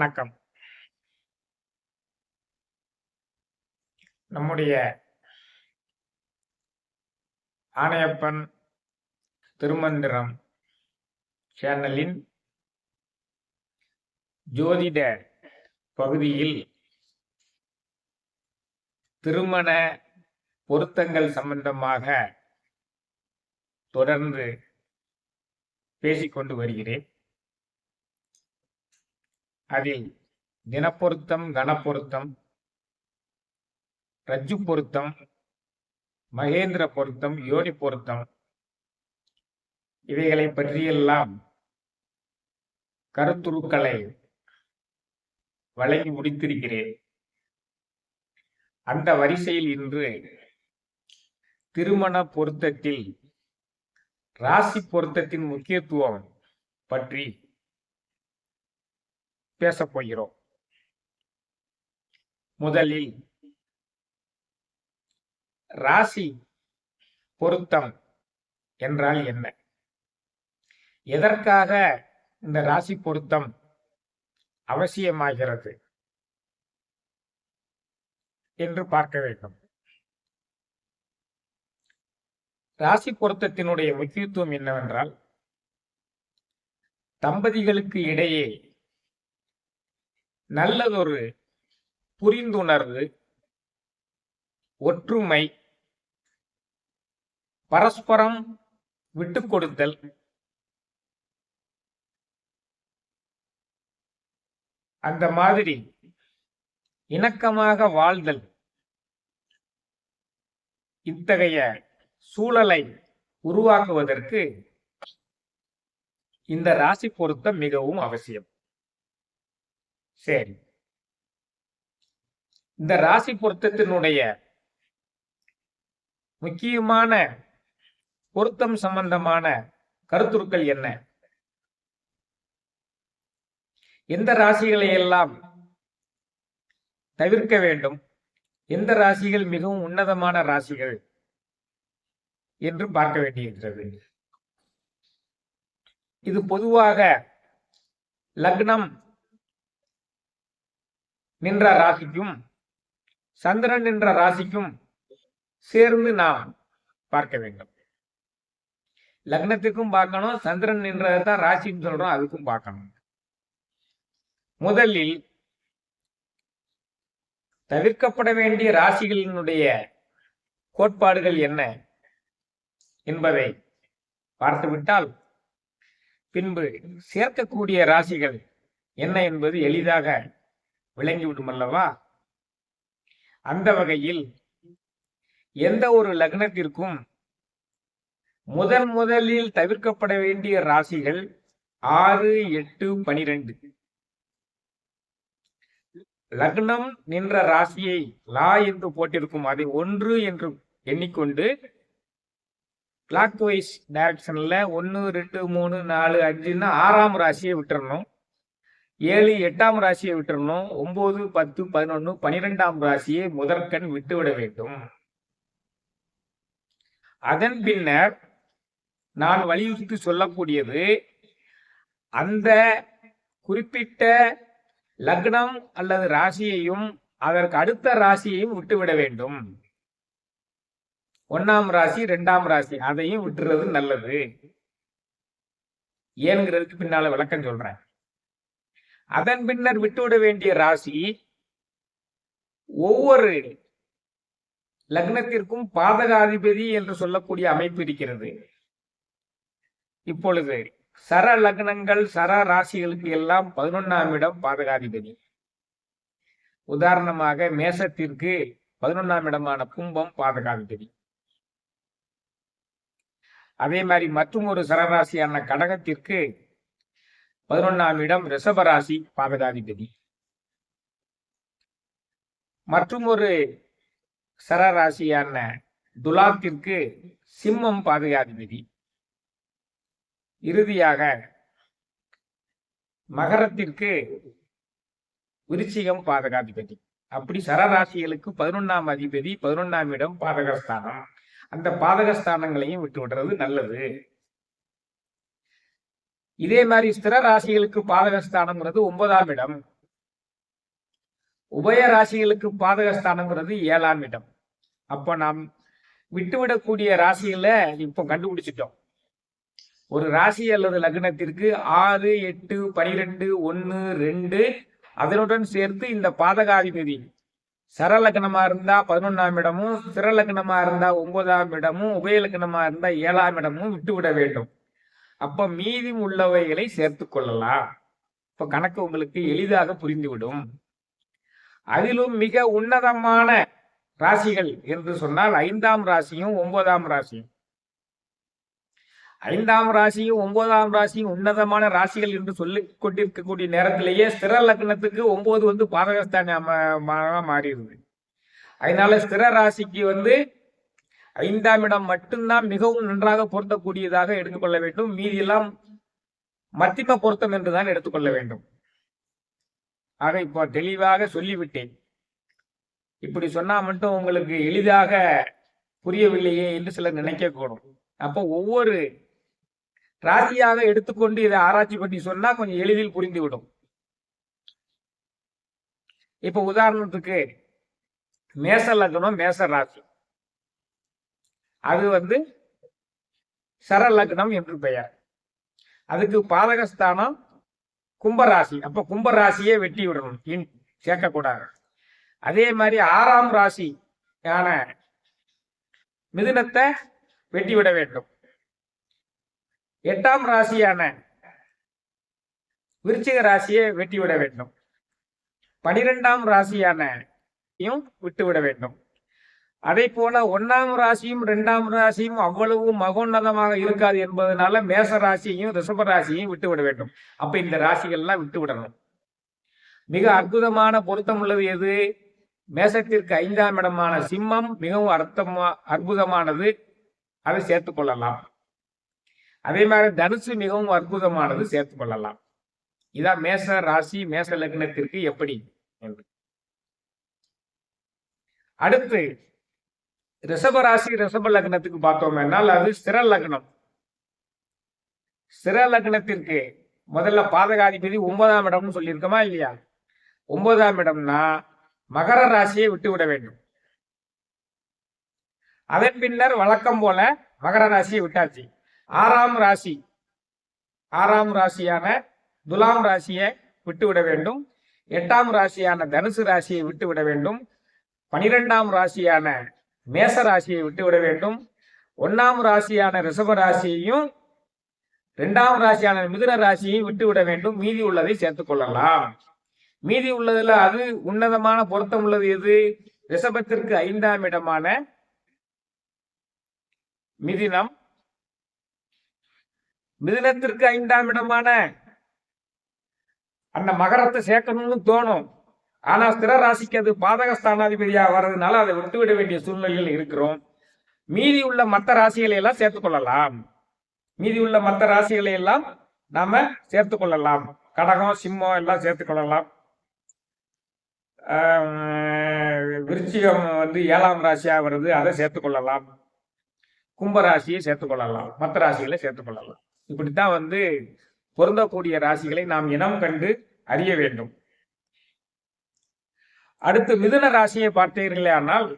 வணக்கம். நம்முடைய ஆணையப்பன் திருமந்திரம் சேனலின் ஜோதிட பகுதியில் திருமண பொருத்தங்கள் சம்பந்தமாக தொடர்ந்து பேசிக்கொண்டு வருகிறேன். அதில் தினப்பொருத்தம், கணப்பொருத்தம், ரஜ்ஜு பொருத்தம், மகேந்திர பொருத்தம், யோனி பொருத்தம் இவைகளை பற்றியெல்லாம் கருத்துருக்களை வழங்கி முடித்திருக்கிறேன். அந்த வரிசையில் இன்று திருமண பொருத்தத்தில் ராசி பொருத்தத்தின் முக்கியத்துவம் பற்றி பேசப் போகிறோம். முதலில் ராசி பொருத்தம் என்றால் என்ன, எதற்காக இந்த ராசி பொருத்தம் அவசியமாகிறது என்று பார்க்க வேண்டும். ராசி பொருத்தத்தினுடைய முக்கியத்துவம் என்னவென்றால், தம்பதிகளுக்கு இடையே நல்லதொரு புரிந்துணர்வு, ஒற்றுமை, பரஸ்பரம் விட்டுக் கொடுத்தல், அந்த மாதிரி இணக்கமாக வாழ்தல், இத்தகைய சூழலை உருவாக்குவதற்கு இந்த ராசி பொருத்தம் மிகவும் அவசியம். சரி, இந்த ராசி பொருத்தத்தினுடைய முக்கியமான பொருத்தம் சம்பந்தமான கருத்துருக்கள் என்ன, எந்த ராசிகளை எல்லாம் தவிர்க்க வேண்டும், எந்த ராசிகள் மிகவும் உன்னதமான ராசிகள் என்று பார்க்க வேண்டியிருக்கிறது. இது பொதுவாக லக்னம் நின்ற ராசிக்கும் சந்திரன் என்ற ராசிக்கும் சேர்ந்து நாம் பார்க்க வேண்டும். லக்னத்துக்கும் பார்க்கணும், சந்திரன் நின்றதான் ராசின்னு சொல்றோம், அதுக்கும் பார்க்கணும். முதலில் தவிர்க்கப்பட வேண்டிய ராசிகளினுடைய கோட்பாடுகள் என்ன என்பதை பார்த்துவிட்டால் பின்பு சேர்க்கக்கூடிய ராசிகள் என்ன என்பது எளிதாக விளங்கிவிடும் அல்லவா? அந்த வகையில் எந்த ஒரு லக்னத்திற்கும் முதலில் தவிர்க்கப்பட வேண்டிய ராசிகள் 6, 8, 12. லக்னம் நின்ற ராசியை லா என்று போட்டிருக்கும் அதை 1 என்று எண்ணிக்கொண்டு கிளாக் வைஸ் டைரக்ஷன்ல 1, 2, 3, 4, 5 6ஆம் ராசியை விட்டுறணும், 7, 8ஆம் ராசியை விட்டுறணும், 9, 10, 11, 12ஆம் ராசியை முதற்கண் விட்டுவிட வேண்டும். அதன் பின்னர் நான் வலியுறுத்தி சொல்லக்கூடியது, அந்த குறிப்பிட்ட லக்னம் அல்லது ராசியையும் அதற்கு அடுத்த ராசியையும் விட்டுவிட வேண்டும். 1ஆம் ராசி, 2ஆம் ராசி அதையும் விட்டுறது நல்லது. ஏன்கிறதுக்கு பின்னால விளக்கம் சொல்றேன். அதன் பின்னர் விட்டுவிட வேண்டிய ராசி ஒவ்வொரு லக்னத்திற்கும் பாதகாதிபதி என்று சொல்லக்கூடிய அமைப்பு இருக்கிறது. இப்பொழுது சர லக்னங்கள், சர ராசிகளுக்கு எல்லாம் 11ஆம் இடம் பாதகாதிபதி. உதாரணமாக மேசத்திற்கு 11ஆம் இடமான கும்பம் பாதகாதிபதி. அதே மாதிரி மற்றும் ஒரு சரராசியான கடகத்திற்கு 11ஆம் இடம் ரிஷபராசி பாதகாதிபதி. மற்றும் ஒரு சரராசியான துலாத்திற்கு சிம்மம் பாதகாதிபதி. இறுதியாக மகரத்திற்கு விருச்சிகம் பாதகாதிபதி. அப்படி சரராசிகளுக்கு 11ஆம் அதிபதி, 11ஆம் இடம் பாதகஸ்தானம். அந்த பாதகஸ்தானங்களையும் விட்டு விடுறது நல்லது. இதே மாதிரி ஸ்திர ராசிகளுக்கு பாதகஸ்தானம்ங்கிறது 9ஆம் இடம். உபய ராசிகளுக்கு பாதகஸ்தானம்ங்கிறது 7ஆம் இடம். அப்ப நாம் விட்டுவிடக்கூடிய ராசியில இப்போ கண்டுபிடிச்சிட்டோம். ஒரு ராசி அல்லது லக்னத்திற்கு 6, 8, 12, 1, 2 அதனுடன் சேர்த்து இந்த பாதகாதிபதி சரலக்கணமா இருந்தா 11ஆம் இடமும், சிரலக்கணமா இருந்தா 9ஆம் இடமும், உபயலக்கணமா இருந்தா 7ஆம் இடமும் விட்டுவிட வேண்டும். அப்ப மீதி உள்ளவைகளை சேர்த்து கொள்ளலாம். இப்ப கணக்கு உங்களுக்கு எளிதாக புரிந்துவிடும். அதிலும் மிக உன்னதமான ராசிகள் என்று சொன்னால் 5ஆம் ராசியும் 9ஆம் ராசியும். 5ஆம் ராசியும் 9ஆம் ராசியும் உன்னதமான ராசிகள் என்று சொல்லிக் கொண்டிருக்கக்கூடிய நேரத்திலேயே ஸ்திர லக்னத்துக்கு 9 வந்து பாதகஸ்தானமாக மாறிடுது. அதனால ஸ்திர ராசிக்கு வந்து 5ஆம் இடம் மட்டும்தான் மிகவும் நன்றாக பொருந்தக்கூடியதாக எடுத்துக்கொள்ள வேண்டும். மீதியெல்லாம் மத்திம பொருத்தம் என்றுதான் எடுத்துக்கொள்ள வேண்டும். ஆக இப்போ தெளிவாக சொல்லிவிட்டேன். இப்படி சொன்னா மட்டும் உங்களுக்கு எளிதாக புரியவில்லையே என்று சிலர் நினைக்கக்கூடும். அப்போ ஒவ்வொரு ராசியாக எடுத்துக்கொண்டு இதை ஆராய்ச்சி பண்ணி சொன்னா கொஞ்சம் எளிதில் புரிந்துவிடும். இப்ப உதாரணத்துக்கு மேச லக்னம், மேச ராசி, அது வந்து சர லக்னம் என்று பெயர். அதுக்கு பாதகஸ்தானம் கும்பராசி. அப்ப கும்பராசியே வெட்டி விடணும், சேர்க்கக்கூடாது. அதே மாதிரி 6ஆம் ராசியான மிதுனத்தை வெட்டி விட வேண்டும். 8ஆம் ராசியான விருச்சிக ராசியை வெட்டிவிட வேண்டும். 12ஆம் ராசியான விட்டுவிட வேண்டும். அதே போல 1ஆம் ராசியும் 2ஆம் ராசியும் அவ்வளவு மகோன்னதமாக இருக்காது என்பதனால மேச ராசியையும் ரிஷப ராசியையும் விட்டுவிட வேண்டும். அப்ப இந்த ராசிகள்லாம் விட்டுவிடணும். மிக அற்புதமான பொருத்தம் உள்ளது எது? மேசத்திற்கு 5ஆம் இடமான சிம்மம் மிகவும் அற்புதமானது, அதை சேர்த்துக் கொள்ளலாம். அதே மாதிரி தனுசு மிகவும் அற்புதமானது, சேர்த்துக் கொள்ளலாம். இதான் மேச ராசி மேச லக்னத்திற்கு எப்படி என்று. அடுத்து ரிஷப ராசி ரிஷப லக்னத்துக்கு பார்த்தோம் என்றால் அது ஸ்திர லக்னம். ஸ்திர லக்னத்திற்கு முதல்ல பாதகாதிபதி 9ஆம் இடம்னு சொல்லியிருக்கோமா இல்லையா? 9ஆம் இடம்னா மகர ராசியை விட்டுவிட வேண்டும். அதன் பின்னர் வழக்கம் போல மகர ராசியை விட்டாச்சு. 6ஆம் ராசி, 6ஆம் ராசியான துலாம் ராசியை விட்டுவிட வேண்டும். 8ஆம் ராசியான தனுசு ராசியை விட்டுவிட வேண்டும். 12ஆம் ராசியான மேச ராசியை விட்டுவிட வேண்டும். 1ஆம் ராசியான ரிஷப ராசியையும் 2ஆம் ராசியான மிதுன ராசியையும் விட்டுவிட வேண்டும். மீதி உள்ளதை சேர்த்துக் கொள்ளலாம். மீதி உள்ளதுல அது உன்னதமான பொருத்தம் உள்ளது எது? ரிஷபத்திற்கு 5ஆம் இடமான மிதினம், மிதுனத்திற்கு 5ஆம் இடமான அந்த மகரத்தை சேர்க்கணும்னு தோணும். ஆனா ஸ்திர ராசிக்கு அது பாதகஸ்தானாதிபதியா வர்றதுனால அதை விட்டுவிட வேண்டிய சூழ்நிலையில் இருக்கிறோம். மீதி உள்ள மற்ற ராசிகளை எல்லாம் சேர்த்துக் கொள்ளலாம். மீதி உள்ள மற்ற ராசிகளை எல்லாம் நாம சேர்த்துக் கொள்ளலாம். கடகம், சிம்மம் எல்லாம் சேர்த்துக் கொள்ளலாம். விருச்சிகம் வந்து 7ஆம் ராசியா வருது, அதை சேர்த்துக் கொள்ளலாம். கும்பராசியை சேர்த்துக் கொள்ளலாம். மற்ற ராசிகளை சேர்த்துக் கொள்ளலாம். இப்படித்தான் வந்து பொருந்தக்கூடிய ராசிகளை நாம் இனம் கண்டு அறிய வேண்டும். அடுத்து மிதுன ராசியை பார்த்தீர்களே ஆனால்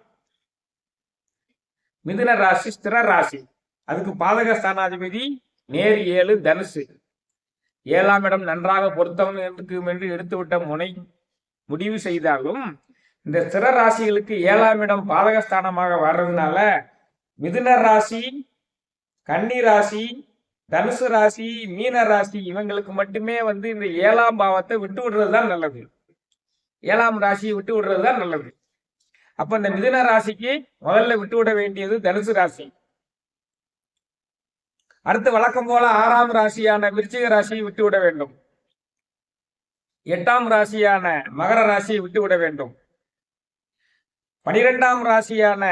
மிதுன ராசி ஸ்திர ராசி. அதுக்கு பாதக ஸ்தானாதிபதி நேர் 7 தனுசு. 7ஆம் இடம் நன்றாக பொருத்தம் என்று எடுத்துவிட்ட முனை முடிவு செய்தாலும் இந்த ஸ்திர ராசிகளுக்கு 7ஆம் இடம் பாதகஸ்தானமாக வர்றதுனால மிதுன ராசி, கன்னி ராசி, தனுசு ராசி, மீன ராசி இவங்களுக்கு மட்டுமே வந்து இந்த 7ஆம் பாவத்தை விட்டு விடுறதுதான் நல்லது. 7ஆம் ராசியை விட்டு விடுறதுதான் நல்லது. அப்ப இந்த மிதுன ராசிக்கு முதல்ல விட்டு விட வேண்டியது தனுசு ராசி. அடுத்து வழக்கம் போல 6ஆம் ராசியான விருச்சிக ராசியை விட்டு விட வேண்டும். 8ஆம் ராசியான மகர ராசியை விட்டு விட வேண்டும். 12ஆம் ராசியான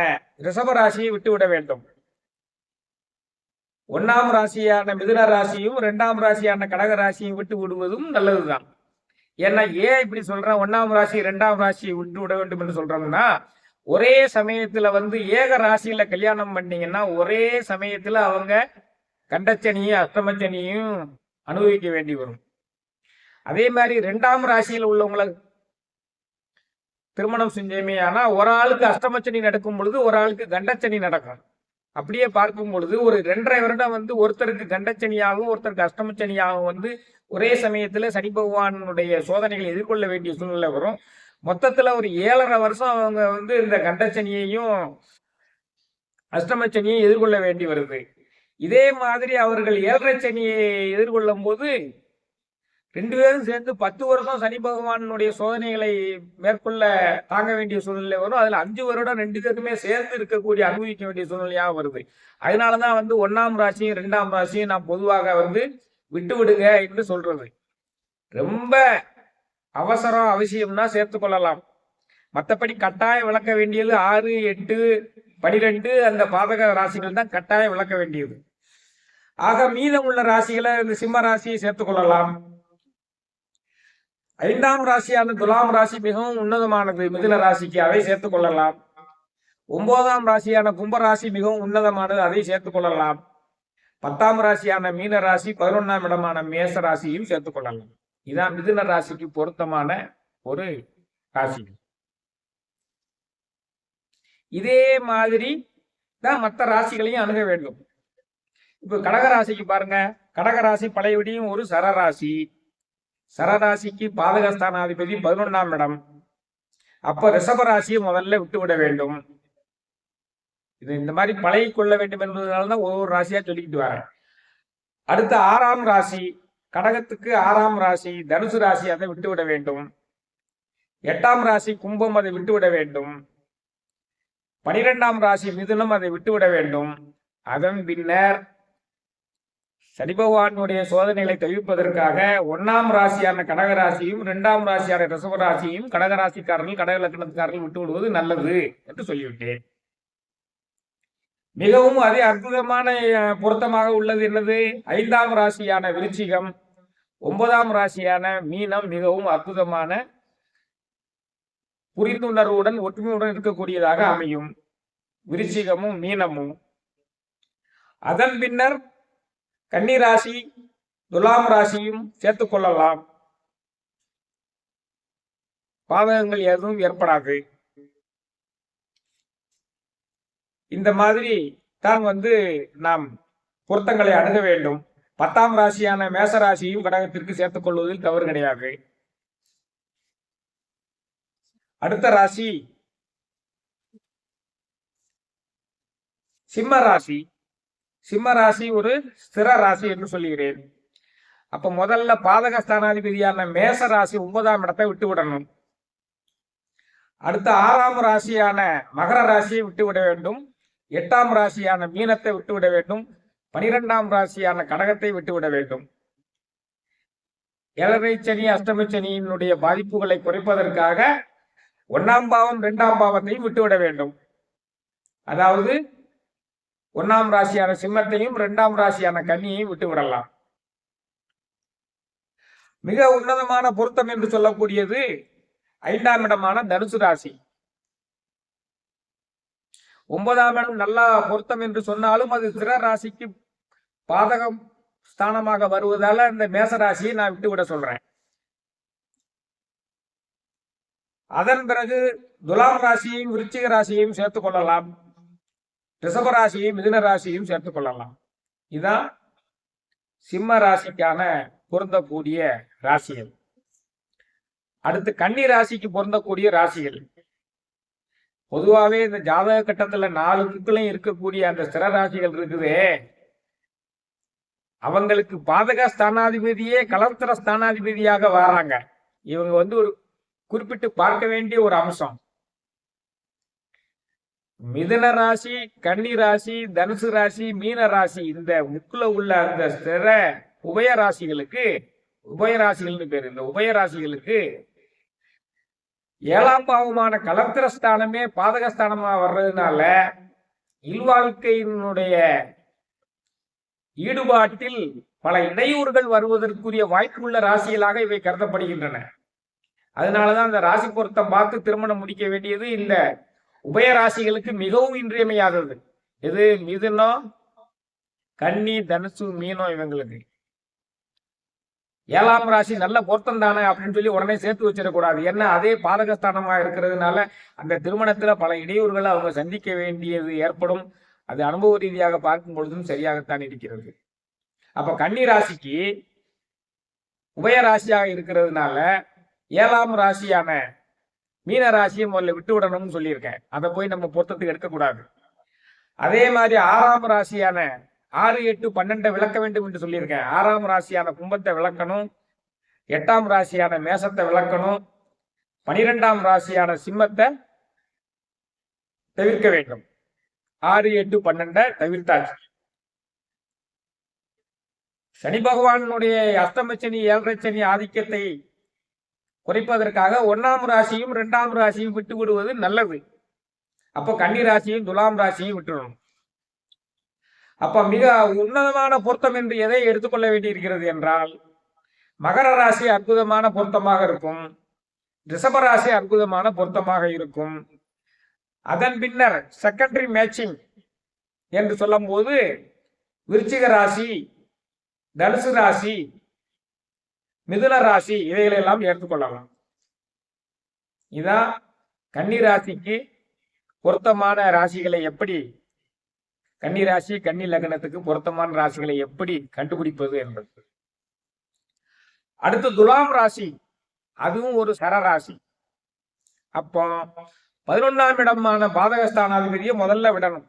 ரிஷப ராசியை விட்டு விட வேண்டும். 1ஆம் ராசியான மிதுன ராசியும் 2ஆம் ராசியான கடக ராசியை விட்டு விடுவதும் நல்லதுதான். ஏன்னா ஏன் இப்படி சொல்றேன்? 1ஆம் ராசி 2ஆம் ராசியை விட்டு விட வேண்டும் என்று சொல்றோம்னா, ஒரே சமயத்துல வந்து ஏக ராசியில கல்யாணம் பண்ணீங்கன்னா ஒரே சமயத்துல அவங்க கண்டச்சனியும் அஷ்டமச்சனியும் அனுபவிக்க வேண்டி வரும். அதே மாதிரி 2ஆம் ராசியில் உள்ளவங்களை திருமணம் செஞ்சோமே ஆனா ஒரு ஆளுக்கு அஷ்டமச்சனி நடக்கும் பொழுது ஒரு ஆளுக்கு கண்டச்சனி நடக்கும். அப்படியே பார்க்கும் பொழுது ஒரு 2.5 வருடம் வந்து ஒருத்தருக்கு கண்டச்சனியாகவும் ஒருத்தருக்கு அஷ்டமச்சனியாகவும் வந்து ஒரே சமயத்துல சனி பகவானுடைய சோதனைகளை எதிர்கொள்ள வேண்டிய சூழ்நிலை வரும். மொத்தத்துல ஒரு 7.5 வருஷம் அவங்க வந்து இந்த கண்டச்சனியையும் அஷ்டமச்சனியையும் எதிர்கொள்ள வேண்டி வருது. இதே மாதிரி அவர்கள் 7.5 சனியை எதிர்கொள்ளும் போது 2 பேரும் சேர்ந்து 10 வருஷம் சனி பகவானுடைய சோதனைகளை மேற்கொள்ள தாங்க வேண்டிய சூழ்நிலை வரும். அதுல 5 வருடம் 2 பேருமே சேர்ந்து இருக்கக்கூடிய அனுபவிக்க வேண்டிய சூழ்நிலையா வருது. அதனாலதான் வந்து 1ஆம் ராசியும் 2ஆம் ராசியும் நான் பொதுவாக வந்து விட்டு விடுங்க என்று சொல்றது. ரொம்ப அவசரம் அவசியம்னா சேர்த்துக் கொள்ளலாம். மற்றபடி கட்டாயம் விளக்க வேண்டியது 6, 8, 12 அந்த பாதக ராசிகள் தான் கட்டாயம் விளக்க வேண்டியது. ஆக மீதம் உள்ள ராசிகளை இந்த சிம்ம ராசியை சேர்த்துக் கொள்ளலாம். 5ஆம் ராசியான துலாம் ராசி மிகவும் உன்னதமானது, மிதுன ராசிக்கு, அதை சேர்த்துக் கொள்ளலாம். 9ஆம் ராசியான கும்ப ராசி மிகவும் உன்னதமானது, அதை சேர்த்துக் கொள்ளலாம். 10ஆம் ராசியான மீன ராசி, 11ஆம் இடமான மேச ராசியும் சேர்த்துக் கொள்ளலாம். இதான் மிதுன ராசிக்கு பொருத்தமான ஒரு ராசி. இதே மாதிரி தான் மற்ற ராசிகளையும் அணுக வேண்டும். இப்ப கடகராசிக்கு பாருங்க, கடகராசி பழையபடியும் ஒரு சரராசி. சரராசிக்கு பாதகஸ்தானாதிபதி 11ஆம் இடம். அப்ப ரிஷபராசியை முதல்ல விட்டுவிட வேண்டும். இது இந்த மாதிரி பழகி கொள்ள வேண்டும் என்பதனால்தான் ஒவ்வொரு ராசியா சொல்லிக்கிட்டு வரேன். அடுத்த 6ஆம் ராசி, கடகத்துக்கு 6ஆம் ராசி தனுசு ராசி, அதை விட்டுவிட வேண்டும். 8ஆம் ராசி கும்பம், அதை விட்டுவிட வேண்டும். 12ஆம் ராசி மிதுனம், அதை விட்டுவிட வேண்டும். அதன் பின்னர் சனி பகவானுடைய சோதனைகளை தவிர்ப்பதற்காக 1ஆம் ராசியான கடகராசியும் 2ஆம் ராசியான ரிஷபராசியும் கடகராசிக்காரர்கள் கடக லக்னத்துக்காரர்கள் விட்டு விடுவது நல்லது என்று சொல்லிவிட்டேன். மிகவும் அதே அற்புதமான பொருத்தமாக உள்ளது என்னது? 5ஆம் ராசியான விருச்சிகம், 9ஆம் ராசியான மீனம் மிகவும் அற்புதமான புரிந்துணர்வுடன் ஒற்றுமையுடன் இருக்கக்கூடியதாக அமையும். விருச்சிகமும் மீனமும். அதன் பின்னர் கன்னி ராசி, துலாம் ராசியும் சேர்த்துக் கொள்ளலாம். பாதகங்கள் எதுவும் ஏற்படாது. இந்த மாதிரி தான் வந்து நாம் பொருத்தங்களை அணுக வேண்டும். 10ஆம் ராசியான மேச ராசியும் கடகத்திற்கு சேர்த்துக் கொள்வதில் தவறு கிடையாது. அடுத்த ராசி சிம்ம ராசி. சிம்ம ராசி ஒரு ஸ்திர ராசி என்று சொல்லுகிறேன். அப்ப முதல்ல பாதக ஸ்தானாதிபதியான மேச ராசி 9ஆம் இடத்தை விட்டு விடணும். அடுத்த 6ஆம் ராசியான மகர ராசியை விட்டுவிட வேண்டும். 8ஆம் ராசியான மீனத்தை விட்டுவிட வேண்டும். 12ஆம் ராசியான கடகத்தை விட்டுவிட வேண்டும். 7.5 சனி அஷ்டமி சனியினுடைய பாதிப்புகளை குறைப்பதற்காக 1ஆம் பாவம் 2ஆம் பாவத்தையும் விட்டுவிட வேண்டும். அதாவது 1ஆம் ராசியான சிம்மத்தையும் 2ஆம் ராசியான கன்னியையும் விட்டு விடலாம். மிக உன்னதமான பொருத்தம் என்று சொல்லக்கூடியது 5ஆம் இடமான தனுசு ராசி. 9ஆம் இடம் நல்லா பொருத்தம் என்று சொன்னாலும் அது ஸ்திர ராசிக்கு பாதகம் ஸ்தானமாக வருவதால இந்த மேச ராசியை நான் விட்டு விட சொல்றேன். அதன் பிறகு துலாம் ராசியையும் விருச்சிக ராசியையும் சேர்த்துக் கொள்ளலாம். ரிஷபராசியையும் மிதுன ராசியையும் சேர்த்துக் கொள்ளலாம். இதுதான் சிம்ம ராசிக்கான பொருந்தக்கூடிய ராசிகள். அடுத்து கன்னி ராசிக்கு பொருந்தக்கூடிய ராசிகள். பொதுவாகவே இந்த ஜாதக கட்டத்துல 4 முக்கிலையும் இருக்கக்கூடிய அந்த ஸ்திர ராசிகள் இருக்குதே, அவங்களுக்கு பாதக ஸ்தானாதிபதியே கலத்திர ஸ்தானாதிபதியாக வராங்க. இவங்க வந்து ஒரு குறிப்பிட்டு பார்க்க வேண்டிய ஒரு அம்சம். மிதுன ராசி, கன்னி ராசி, தனுசு ராசி, மீன ராசி, இந்த முக்குல உள்ள அந்த ஸ்திர உபயராசிகளுக்கு, உபயராசிகள்னு பேரு, இந்த உபயராசிகளுக்கு 7ஆம் பாவமான கலத்திர ஸ்தானமே பாதகஸ்தானமா வர்றதுனால இல்வாழ்க்கையினுடைய ஈடுபாட்டில் பல இடையூறுகள் வருவதற்குரிய வாய்ப்புள்ள ராசிகளாக இவை கருதப்படுகின்றன. அதனாலதான் அந்த ராசி பொருத்தம் பார்த்து திருமணம் முடிக்க வேண்டியது இந்த உபயராசிகளுக்கு மிகவும் இன்றியமையாதது. எது? மிதுனம், கன்னி, தனுசு, மீனம். இவங்களுக்கு 7ஆம் ராசி நல்ல பொருத்தம் தானே அப்படின்னு சொல்லி உடனே சேர்த்து வச்சிடக்கூடாது. ஏன்னா அதே பாதகஸ்தானமா இருக்கிறதுனால அந்த திருமணத்துல பல இடையூறுகளை அவங்க சந்திக்க வேண்டியது ஏற்படும். அது அனுபவ ரீதியாக பார்க்கும் பொழுதும் சரியாகத்தான் இருக்கிறது. அப்ப கன்னி ராசிக்கு உபய ராசியாக இருக்கிறதுனால 7ஆம் ராசியான மீன ராசியை முதல்ல விட்டு விடணும்னு சொல்லியிருக்கேன். அதை போய் நம்ம பொருத்தத்துக்கு எடுக்கக்கூடாது. அதே மாதிரி 6ஆம் ராசியான 6, 8, 12 விளக்க வேண்டும் என்று சொல்லியிருக்கேன். 6ஆம் ராசியான கும்பத்தை விளக்கணும், 8ஆம் ராசியான மேசத்தை விளக்கணும், 12ஆம் ராசியான சிம்மத்தை தவிர்க்க வேண்டும். 6, 8, 12 தவிர்த்தாச்சு. சனி பகவானுடைய அஸ்தமச்சனி 7.5 சனி ஆதிக்கத்தை குறைப்பதற்காக 1ஆம் ராசியும் 2ஆம் ராசியும் விட்டு விடுவது நல்லது. அப்போ கன்னி ராசியும் துலாம் ராசியும் விட்டுடணும். அப்ப மிக உன்னதமான பொருத்தம் என்று எதை எடுத்துக்கொள்ள வேண்டியிருக்கிறது என்றால், மகர ராசி அற்புதமான பொருத்தமாக இருக்கும், ரிஷப ராசி அற்புதமான பொருத்தமாக இருக்கும். அதன் பின்னர் செகண்டரி மேட்சிங் என்று சொல்லும் போது விருச்சிக ராசி, தனுசு ராசி, மிதுன ராசி இவைகளெல்லாம் எடுத்துக்கொள்ளலாம். இதான் கன்னி ராசிக்கு பொருத்தமான ராசிகளை எப்படி, கன்னி ராசி கன்னி லக்னத்துக்கு பொருத்தமான ராசிகளை எப்படி கண்டுபிடிப்பது என்பது. அடுத்து துலாம் ராசி, அதுவும் ஒரு சரராசி. அப்போ 11ஆம் இடமான பாதகஸ்தானாதிபதியை முதல்ல விடணும்.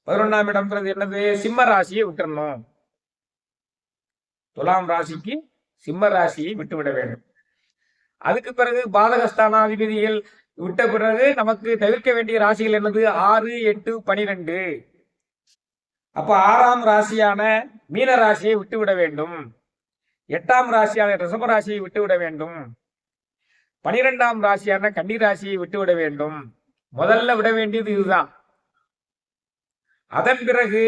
11ஆம் இடம்ன்றது என்னது? சிம்ம ராசியை விட்டுறணும். துலாம் ராசிக்கு சிம்ம ராசியை விட்டுவிட வேண்டும். அதுக்கு பிறகு பாதகஸ்தானாதிபதிகள் விட்ட பிறகு நமக்கு தவிர்க்க வேண்டிய ராசிகள் என்னது? 6, 8, 12. அப்ப 6ஆம் ராசியான மீன ராசியை விட்டுவிட வேண்டும். 8ஆம் ராசியான ரிஷப ராசியை விட்டுவிட வேண்டும். 12ஆம் ராசியான கன்னி ராசியை விட்டுவிட வேண்டும். முதல்ல விட வேண்டியது இதுதான். அதன் பிறகு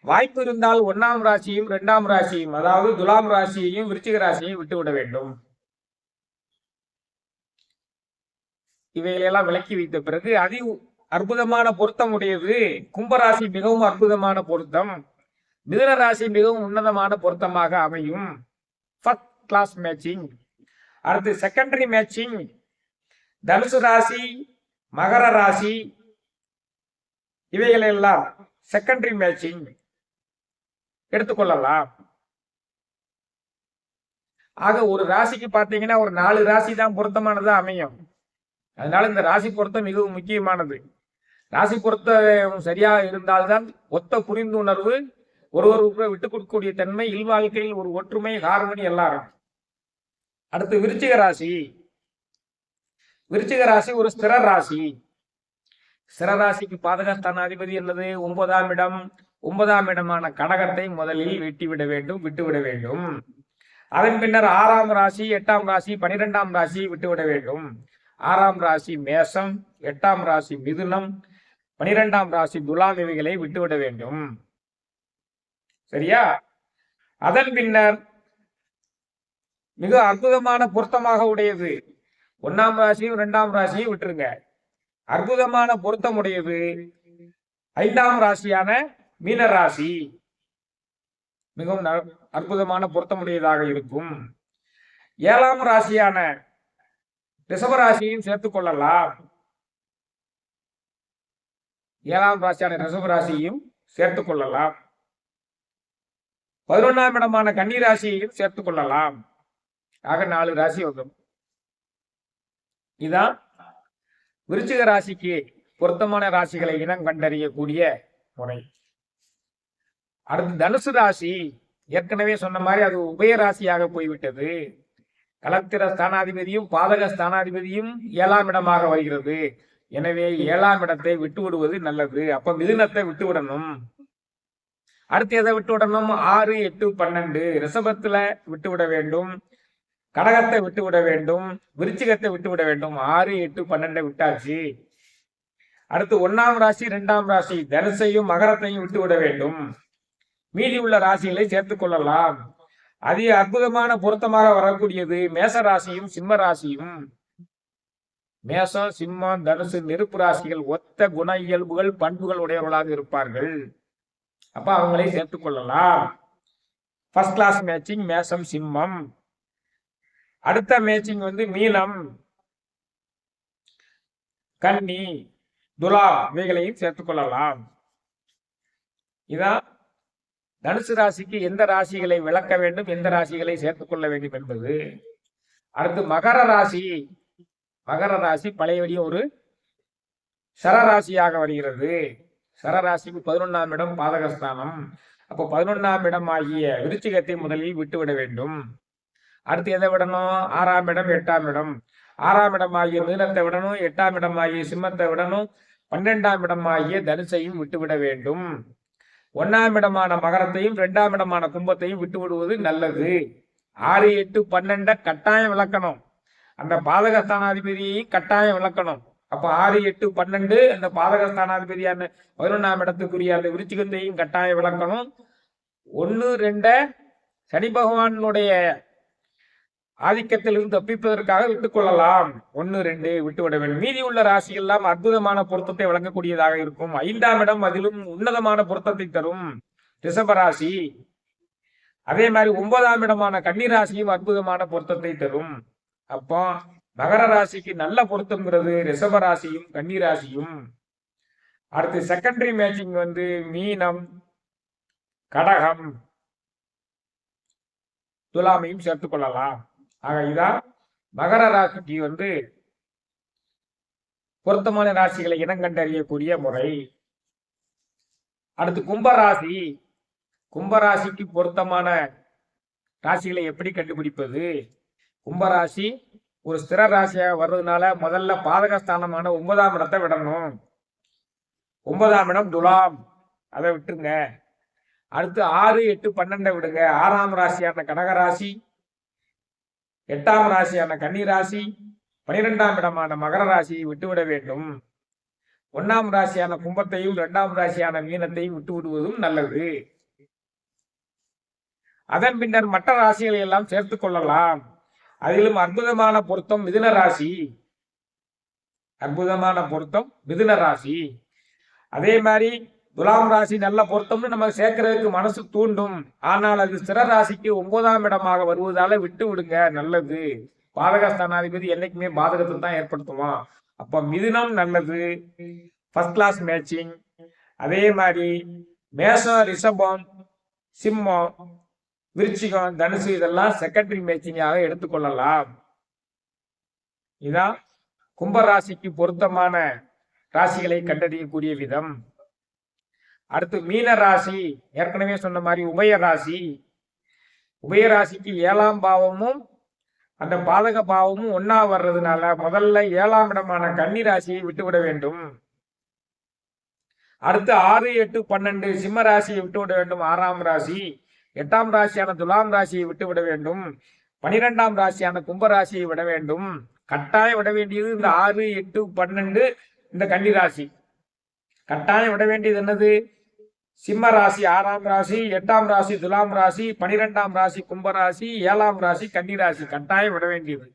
வாய்ப்பு இருந்தால் 1ஆம் ராசியும் 2ஆம் ராசியும், அதாவது துலாம் ராசியையும் விருச்சிக ராசியையும் விட்டுவிட வேண்டும். இவைகளெல்லாம் விளக்கி வைத்த பிறகு அதி அற்புதமான பொருத்தம் உடையது கும்பராசி, மிகவும் அற்புதமான பொருத்தம். மிதுன ராசி மிகவும் உன்னதமான பொருத்தமாக அமையும். First class matching. அடுத்து செகண்டரி மேட்சிங், தனுசு ராசி, மகர ராசி இவைகளெல்லாம் செகண்டரி மேட்சிங் எடுத்துக்கொள்ளலாம். ஆக ஒரு ராசிக்கு பார்த்தீங்கன்னா ஒரு 4 ராசி தான் பொருத்தமானதா அமையும். அதனால இந்த ராசி பொருத்தம் மிகவும் முக்கியமானது. ராசி பொருத்தம் சரியாக இருந்தால்தான் ஒத்த புரிந்துணர்வு, ஒருவருக்கு விட்டுக் கொடுக்கக்கூடிய தன்மை, இல்வாழ்க்கையில் ஒரு ஒற்றுமை, ஹார்மனி எல்லாரும். அடுத்து விருச்சிக ராசி. விருச்சிக ராசி ஒரு ஸ்திர ராசி. ஸ்திர ராசிக்கு பாதகஸ்தானாதிபதி என்னது? 9ஆம் இடம். 9ஆம் இடமான கடகத்தை முதலில் விட்டுவிட வேண்டும். அதன் பின்னர் 6ஆம் ராசி, 8ஆம் ராசி, 12ஆம் ராசி விட்டுவிட வேண்டும். 6ஆம் ராசி மேசம், 8ஆம் ராசி மிதுனம், 12ஆம் ராசி துலாம் இவைகளை விட்டுவிட வேண்டும். சரியா? அதன் பின்னர் மிக அற்புதமான பொருத்தமாக உடையது 1ஆம் ராசியும் 2ஆம் ராசியும் விட்டுருங்க. அற்புதமான பொருத்தம் உடையது 5ஆம் ராசியான மீன ராசி. மிகவும் அற்புதமான பொருத்தமுடையதாக இருக்கும். 7ஆம் ராசியான ரிஷபராசியையும் சேர்த்துக் கொள்ளலாம். 7ஆம் ராசியான ரிஷபராசியையும் சேர்த்துக் கொள்ளலாம். 11ஆம் இடமான கன்னி ராசியையும் சேர்த்துக் கொள்ளலாம். ஆக 4 ராசி வரும். இதான் விருச்சிக ராசிக்கு பொருத்தமான ராசிகளை இனம் கண்டறியக்கூடிய முறை. அடுத்து தனுசு ராசி. ஏற்கனவே சொன்ன மாதிரி அது உபய ராசியாக போய்விட்டது. கலத்திர ஸ்தானாதிபதியும் பாதக ஸ்தானாதிபதியும் 7ஆம் இடமாக வருகிறது. எனவே 7ஆம் இடத்தை விட்டு விடுவது நல்லது. அப்ப மிதுனத்தை விட்டு விடணும். அடுத்து எதை விட்டு விடணும்? 6, 8, 12 ரிஷபத்துல விட்டு விட வேண்டும். கடகத்தை விட்டு விட வேண்டும். விருச்சிகத்தை விட்டு விட வேண்டும். 6, 8, 12 விட்டாச்சு. அடுத்து 1ஆம் ராசி, 2ஆம் ராசி தனுசையும் மகரத்தையும் விட்டு விட வேண்டும். மீதி உள்ள ராசிகளை சேர்த்துக் கொள்ளலாம். அதிக அற்புதமான பொருத்தமாக வரக்கூடியது மேச ராசியும் சிம்ம ராசியும். மேசம், சிம்மம், தனுசு நெருப்பு ராசிகள் ஒத்த குண இயல்புகள் பண்புகள் உடையவர்களாக இருப்பார்கள். அப்ப அவங்களை சேர்த்துக் கொள்ளலாம். ஃபர்ஸ்ட் கிளாஸ் மேட்சிங் மேஷம் சிம்மம். அடுத்த மேட்சிங் வந்து மீனம், கன்னி, துலா இவைகளையும் சேர்த்துக் கொள்ளலாம். இதான் தனுசு ராசிக்கு எந்த ராசிகளை விளக்க வேண்டும், எந்த ராசிகளை சேர்த்துக் கொள்ள வேண்டும் என்பது. அடுத்து மகர ராசி. மகர ராசி பழையபடி ஒரு சரராசியாக வருகிறது. சரராசிக்கு 11ஆம் இடம் பாதகஸ்தானம். அப்போ 11ஆம் இடம் ஆகிய விருச்சிகத்தை முதலில் விட்டுவிட வேண்டும். அடுத்து எதை விடணும்? 6ஆம் இடம் 8ஆம் இடம். 6ஆம் இடம் ஆகிய மீனத்தை விடணும், 8ஆம் இடம் ஆகிய சிம்மத்தை விடணும், 12ஆம் இடம் ஆகிய தனுசையும் விட்டுவிட வேண்டும். 1ஆம் இடமான மகரத்தையும் 2ஆம் இடமான கும்பத்தையும் விட்டு விடுவது நல்லது. 6, 8, 12 கட்டாயம் விளக்கணும். அந்த பாதகஸ்தானாதிபதியையும் கட்டாயம் விளக்கணும். அப்ப 6, 8, 12 அந்த பாதகஸ்தானாதிபதியான 11ஆம் இடத்துக்குரிய அந்த விருச்சிகத்தையும் கட்டாயம் விளக்கணும். 1, 2 சனி பகவானுடைய ஆதிக்கத்திலிருந்து தப்பிப்பதற்காக விட்டுக் கொள்ளலாம். 1, 2 விட்டுவிட வேண்டும். மீதி உள்ள ராசி எல்லாம் அற்புதமான பொருத்தத்தை வழங்கக்கூடியதாக இருக்கும். 5ஆம் இடம் அதிலும் உன்னதமான பொருத்தத்தை தரும் ரிஷபராசி. அதே மாதிரி 9ஆம் இடமான கன்னிராசியும் அற்புதமான பொருத்தத்தை தரும். அப்போ மகர ராசிக்கு நல்ல பொருத்தம்ங்கிறது ரிஷபராசியும் கன்னிராசியும். அடுத்து செகண்டரி மேட்சிங் வந்து மீனம், கடகம், துலாமையும் சேர்த்துக் கொள்ளலாம். ஆக இதான் மகர ராசிக்கு வந்து பொருத்தமான ராசிகளை இனங்கண்டறியக்கூடிய முறை. அடுத்து கும்பராசி. கும்பராசிக்கு பொருத்தமான ராசிகளை எப்படி கண்டுபிடிப்பது? கும்பராசி ஒரு ஸ்திர ராசியாக வர்றதுனால முதல்ல பாதகஸ்தானமான 9ஆம் இடத்தை விடணும். 9ஆம் இடம் துலாம், அதை விட்டுருங்க. அடுத்து 6, 8, 12 விடுங்க. 6ஆம் ராசியான கடகராசி, 8ஆம் ராசியான கன்னிராசி, 12ஆம் இடமான மகர ராசியை விட்டுவிட வேண்டும். 1ஆம் ராசியான கும்பத்தையும் 2ஆம் ராசியான மீனத்தையும் விட்டு விடுவதும் நல்லது. அதன் பின்னர் மற்ற ராசிகளை எல்லாம் சேர்த்துக் கொள்ளலாம். அதிலும் அற்புதமான பொருத்தம் மிதுன ராசி. அற்புதமான பொருத்தம் மிதுன ராசி. அதே மாதிரி துலாம் ராசி நல்ல பொருத்தம்னு நம்ம சேர்க்கிறதுக்கு மனசு தூண்டும். ஆனால் அது ஸ்திர ராசிக்கு 9ஆம் இடமாக வருவதால விட்டு விடுங்க, நல்லது. பாதகஸ்தானாதிபதி என்னைக்குமே பாதகத்தை தான் ஏற்படுத்துவான். அப்ப மிதுனம் நல்லது, ஃபர்ஸ்ட் கிளாஸ் மேட்சிங். அதே மாதிரி மேஷம், ரிஷபம், சிம்மம், விருச்சிகம், தனுசு இதெல்லாம் செகண்டரி மேட்சிங்காக எடுத்துக்கொள்ளலாம். இதான் கும்பராசிக்கு பொருத்தமான ராசிகளை கண்டறியக்கூடிய விதம். அடுத்து மீன ராசி. ஏற்கனவே சொன்ன மாதிரி உபயராசி. உபயராசிக்கு 7ஆம் பாவமும் அந்த பாதக பாவமும் ஒன்னா வர்றதுனால முதல்ல 7ஆம் இடமான கன்னி ராசியை விட்டுவிட வேண்டும். அடுத்து 6, 8, 12 சிம்ம ராசியை விட்டுவிட வேண்டும். 6ஆம் ராசி. 8ஆம் ராசியான துலாம் ராசியை விட்டுவிட வேண்டும். 12ஆம் ராசியான கும்பராசியை விட வேண்டும். கட்டாயம் விட வேண்டியது இந்த 6, 8, 12 இந்த கன்னி ராசி. கட்டாயம் விட வேண்டியது என்னது? சிம்ம ராசி 6ஆம் ராசி, 8ஆம் ராசி துலாம் ராசி, 12ஆம் ராசி கும்பராசி, 7ஆம் ராசி கன்னி ராசி. கட்டாயம் விட வேண்டியது.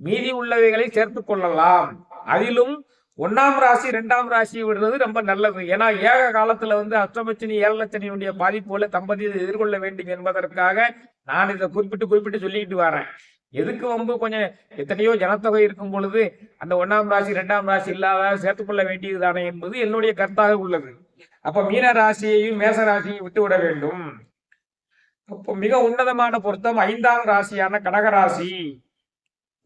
மீதி உள்ளவைகளை சேர்த்துக் கொள்ளலாம். அதிலும் 1ஆம் ராசி 2ஆம் ராசி விடுறது ரொம்ப நல்லது. ஏன்னா ஏக காலத்துல வந்து அஷ்டமச்சனி 7 லட்சணியுடைய பாதிப்புகளை தம்பதியை எதிர்கொள்ள வேண்டும் என்பதற்காக நான் இதை குறிப்பிட்டு சொல்லிட்டு வரேன். எதுக்கு வம்பு? கொஞ்சம் எத்தனையோ ஜனத்தொகை இருக்கும் பொழுது அந்த 1ஆம் ராசி 2ஆம் ராசி இல்லாத சேர்த்துக்கொள்ள வேண்டியதுதானே என்பது என்னுடைய கருத்தாக உள்ளது. அப்ப மீன ராசியையும் மேச ராசியையும் விட்டுவிட வேண்டும். அப்போ மிக உன்னதமான பொருத்தம் 5ஆம் ராசியான கடகராசி,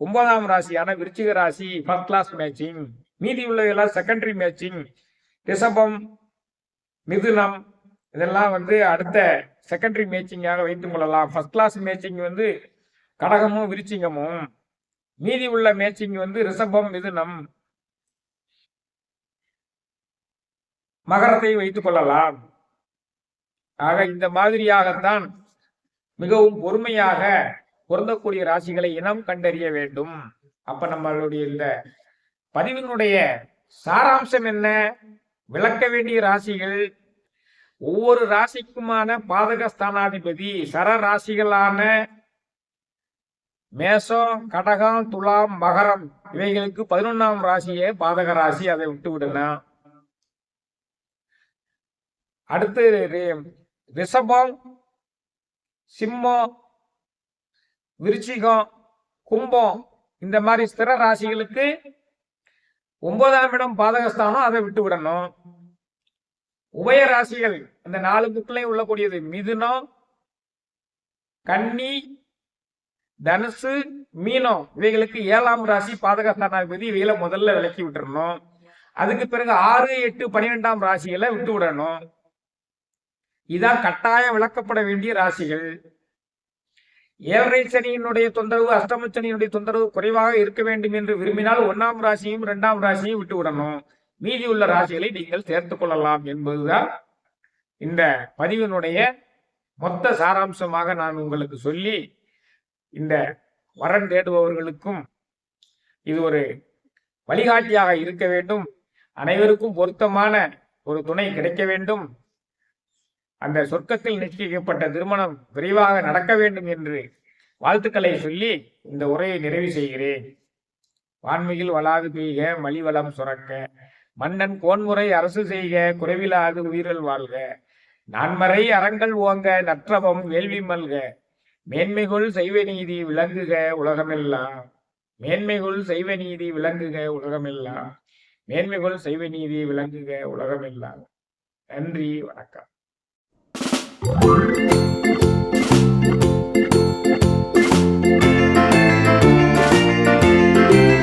9ஆம் ராசியான விருச்சிக ராசி ஃபர்ஸ்ட் கிளாஸ் மேட்சிங். மீதி உள்ளதெல்லாம் செகண்டரி மேட்சிங். ரிஷபம், மிதுனம் இதெல்லாம் வந்து அடுத்த செகண்டரி மேட்சிங்காக வைத்துக் கொள்ளலாம். ஃபர்ஸ்ட் கிளாஸ் மேட்சிங் வந்து கடகமும் விருச்சிகமும். மீதி உள்ள மேட்சிங் வந்து ரிஷபம், மிதுனம், மகரத்தை வைத்துக் கொள்ளலாம். ஆக இந்த மாதிரியாகத்தான் மிகவும் பொறுமையாக பொருந்தக்கூடிய ராசிகளை இனம் கண்டறிய வேண்டும். அப்ப நம்மளுடைய இந்த பதிவினுடைய சாராம்சம் என்ன? விளக்க வேண்டிய ராசிகள், ஒவ்வொரு ராசிக்குமான பாதகஸ்தானாதிபதி சர ராசிகளான மேஷம், கடகம், துலாம், மகரம் இவைகளுக்கு 11ஆம் ராசியே பாதக ராசி, அதை விட்டு விடலாம். அடுத்து ரிஷபம், சிம்மம், விருச்சிகம், கும்பம் இந்த மாதிரி ஸ்திர ராசிகளுக்கு 9ஆம் இடம் பாதகஸ்தானம், அதை விட்டு விடணும். உபய ராசிகள் அந்த 4 புக்கிலையும் உள்ளக்கூடியது மிதுனம், கன்னி, தனுசு, மீனம் இவைகளுக்கு 7ஆம் ராசி பாதகஸ்தானாதிபதி இவைகளை முதல்ல விலக்கி விட்டுறணும். அதுக்கு பிறகு 6, 8, 12ஆம் ராசிகளை விட்டு விடணும். இதான் கட்டாயம் விளக்கப்பட வேண்டிய ராசிகள். 7.5 சனியினுடைய தொந்தரவு, அஷ்டம சனியினுடைய தொந்தரவு குறைவாக இருக்க வேண்டும் என்று விரும்பினால் 1ஆம் ராசியும் 2ஆம் ராசியும் விட்டு விடணும். மீதி உள்ள ராசிகளை நீங்கள் சேர்த்துக் கொள்ளலாம் என்பதுதான் இந்த பதிவினுடைய மொத்த சாராம்சமாக நான் உங்களுக்கு சொல்லி, இந்த வரன் தேடுபவர்களுக்கும் இது ஒரு வழிகாட்டியாக இருக்க வேண்டும். அனைவருக்கும் பொருத்தமான ஒரு துணை கிடைக்க வேண்டும். அந்த சொர்க்கத்தில் நிச்சயிக்கப்பட்ட திருமணம் விரைவாக நடக்க வேண்டும் என்று வாழ்த்துக்களை சொல்லி இந்த உரையை நிறைவு செய்கிறேன். வான்மிகில் வளாது பெய்க, மலிவளம் சுரக்க, மன்னன் கோன்முறை அரசு செய்க, குறைவிலாது உயிரல் வாழ்க, நான்மறை அறங்கள் ஓங்க, நற்றவம் வேள்வி மல்க, மேன்மைகுள் செய்வ நீதி விளங்குக உலகமெல்லாம், மேன்மைகுள் செய்வ நீதி விளங்குக உலகமெல்லாம், மேன்மைகுள் செய்வ நீதி விளங்குக உலகமெல்லாம். நன்றி, வணக்கம்.